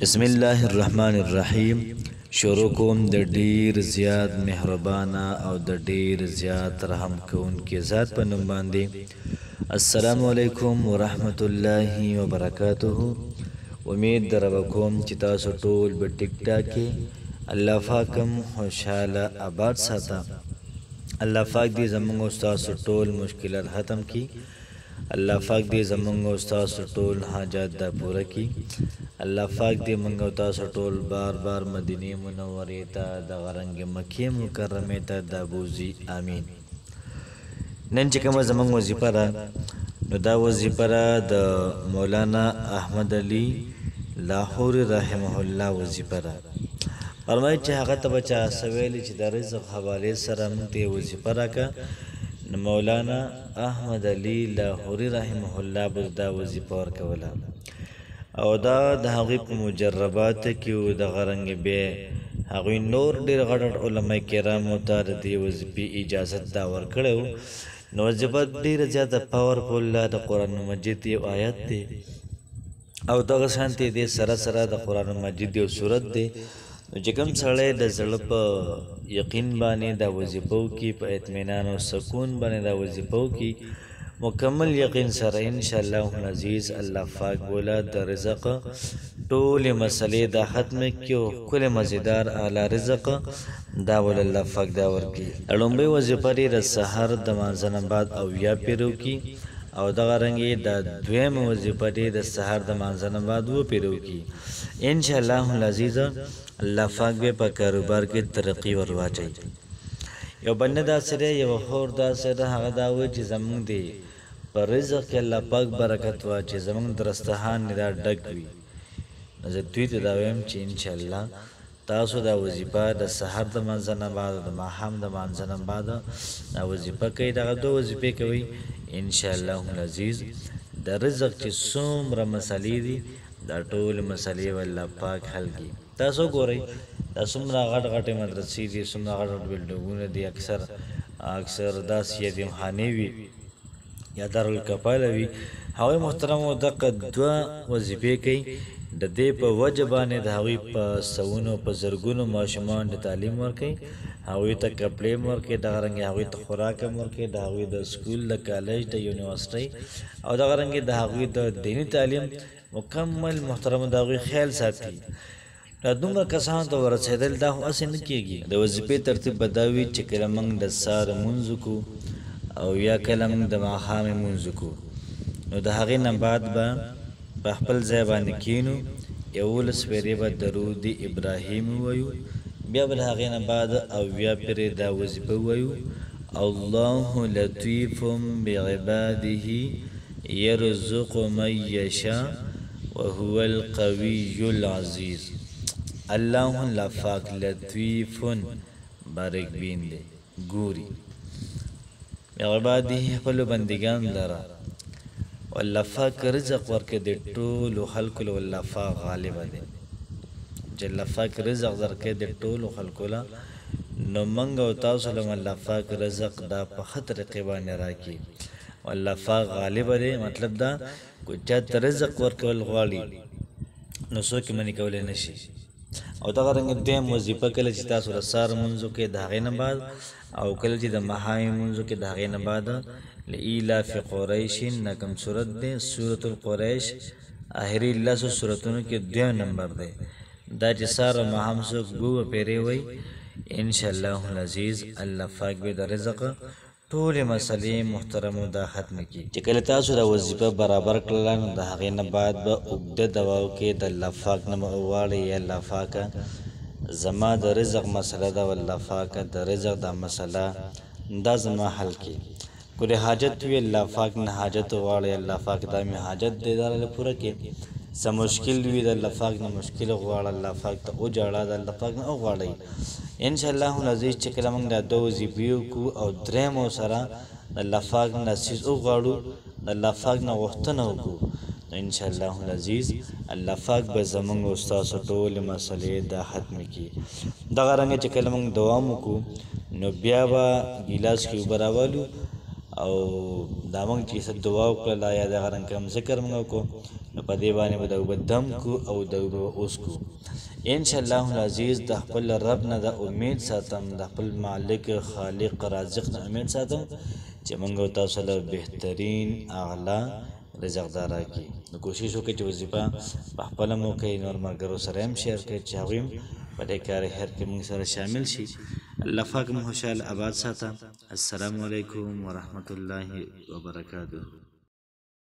بسم الله الرحمن الرحیم. شروع کوم د ډیر زیات مهربانه او د ډیر زیات رحم کوونکی ذات په نوم باندې. السلام علیکم ورحمت الله وبرکاته. امید در کوم چې تاسو ټول په ټیک ټاک کې الله پاکم خوشاله آباد ساته. الله پاک دې زموږ او تاسو ټول مشکلات ختم کړي. الله پاک دې زموږ او تاسو ټول حاجات دا پوره کړي. الله پاک دې موږ او تاسو ټول بار بار مدینه منورې ته د غرنګ مکې مکرمه ته د بوزي. امین. نن چې کومه زموږ وظیفه ده نو دا وظیفه ده د مولانا احمد علي لاهوري رحمه الله وظیفه ده. فرمایي چې هغه ته بچا سویل چې د رزق حواله سره موږ ته وظیفه راکا. مولانا احمد علي لاهوري رحمه الله به دا وظیفه ورکوله او دا د هغې په مجربات کې و د غرنګ بیا هغوی نور ډېر غټ علما کرامو ته د دې وظیفې اجازت دا ورکړی و. نو وظیفه ډېره زیاته پاورفل ده. د قرآن مجید یو آیت دی او دغه شانتې دی سره سره د قرآن مجید یو صورت دی. نو چې کوم سړی د زړه په یقین باندې دا وظیفه وکړي، په اطمینان او سکون باندې دا وظیفه وکړي، مکمل یقین سره انشاءالله العزیز الله پاک بولا د رزق ټولې مسلې دا ختم کړي او ښکلی مزیدار اعلی رزق دا ول الله پاک دا ورکړي. لومړۍ وظیفه یې د سحر د مانځه نه بعد اویا پیرو کړي او دغه رنګې د دویمه وظیفه یې د سحر د مانځه نه بعد اووه پیرو کړي. انشاءالله العزیز الله پاک به په کاروبار کې ترقي ور واچوي. یو بنده داسې دی، یو خور داسې ده، هغه دا وایي چې زموږ دی په رزق کې الله پاک برکت واچوي، زموږ دسترخوان دا ډک وي. نو زه دوی ته دا وایم چې انشاءالله تاسو دا وظیفه د سحر د مانځه نه بعد د ماښام د مانځه نه بعد دا وظیفه کوئ. دغه دوه وظیفې کوئ انشاءالله العزیز د رزق چې څومره مسلې دي دا ټول مسلې به الله پاک حل کړي. تاسو ګورئ دا څومره غټ غټې مدرسې دي، څومره غټ غټ بلډینګونه دي، اکثر داسې یتیمخانې وي یا دارالکفاله وي. هغوی محترمو دغه دوه وظیفې کوي. د دې په وجه باندې د هغوی په سوونو په زرګونو ماشومان د تعلیم ورکوي، هغوی ته کپړې هم ورکوي، دغه رنګې هغوی ته خوراک هم ورکوي، د هغوی د سکول د کالج د یونیورسټۍ او دغه رنګې د هغوی د دیني تعلیم مکمل محترمو د هغوی خیال ساتي. دا دومره کسانو ته ورسېدل دا خو هسې نه کېږي. د وظیفې ترتیب به دا وي چې کله موږ د سهار لمونځ وکړو او یا کله موږ د ماښام لمونځ وکړو نو د هغې نه بعد به په خپل ځای باندې کښېنو، 11 پیرې به درود ابراهیم ووایو، بیا به د هغې نه بعد اویا پیرې دا وظیفه ووایو: الله لطیف بعباده یرزق من یشاء وهو القوی العزیز. الله الله پاک لطیف بارک بین دی، ګوري عباده خپلو بندګانو لره. والله پاک رزق ورکړي د ټولو خلکو له، والله پاک غالبه دی چې الله پاک رزق درکړي د ټولو خلکو له. نو موږ او تاسو له الله پاک رزق دا په ښه طریقې باندې راکړي. والله پاک غالبه دی، مطلب دا که چا ته رزق ورکول غواړي نو څوک یې منې کولی نه شي. او دغه رنګې دویم وظیفه کله چې تاسو د سهار لمونځ وکړئ د هغې نه بعد او کله چې د ماښام لمونځ وکړئ د هغې نه بعد لإیلاف قریش نه کوم صورت دی سورة القریش آخري لسو صورتونو کې دویم نمبر دی. دا چې سهار او ماښام څوک اووه پیرې وایي انشاءالله العزیز الله پاک به د رزق ټولې مسلې محترمو دا ختم کړي. چې کله تاسو دا وظیفه برابر کړله نو د هغې نه بعد به اوږده دعا وکړئ، د الله پاک نه به وغواړئ یا الله پاکه زما د رزق مسله ده، والله پاکه د رزق دا مسله دا زما حل کړي. کولی حاجت وي الله پاک نه حاجت وغواړئ، الله پاک دا مې حاجت دی دا له پوره کړي. څه مشکل وي د الله پاک نه مشکل وغواړه، الله پاک ته وجاړه، د الله پاک نه وغواړئ. انشاءالله العزیز چې کله موږ دا دوه وظیفې وکړو او درېیمو سره د الله پاک نه څیز وغواړو، د الله پاک نه غوښتنه وکړو نو انشاءالله العزیز الله پاک به زموږ او ستاسو ټولې مسلې دا ختمې کړي. دغه رنګه چې کله موږ دوام وکړو نو بیا به ګیلاس کې اوبه راولو او دا موږ چې څه دعا وکړله یا دغه رنګ کوم ذکر موږ وکړو نو په دې باندې به د اوبه دم کو او د اوبه اوس کو انشاءالله العزیز د خپل رب نه د امید ساتم د خپل مالک خالق رازق نه امید ساتم چې موږ تاسو له بهترین اعلی رزق دار راکړي نو کوشش وکړئ چې وظیفه په خپله مو کوئ نور ملګرو سره هم شیر کړئ چې هغوی هم په دې کار خیر کې موږ سره شامل شي الله پاک مو خوشحاله آباد ساته السلام علیکم ورحمة الله وبرکاته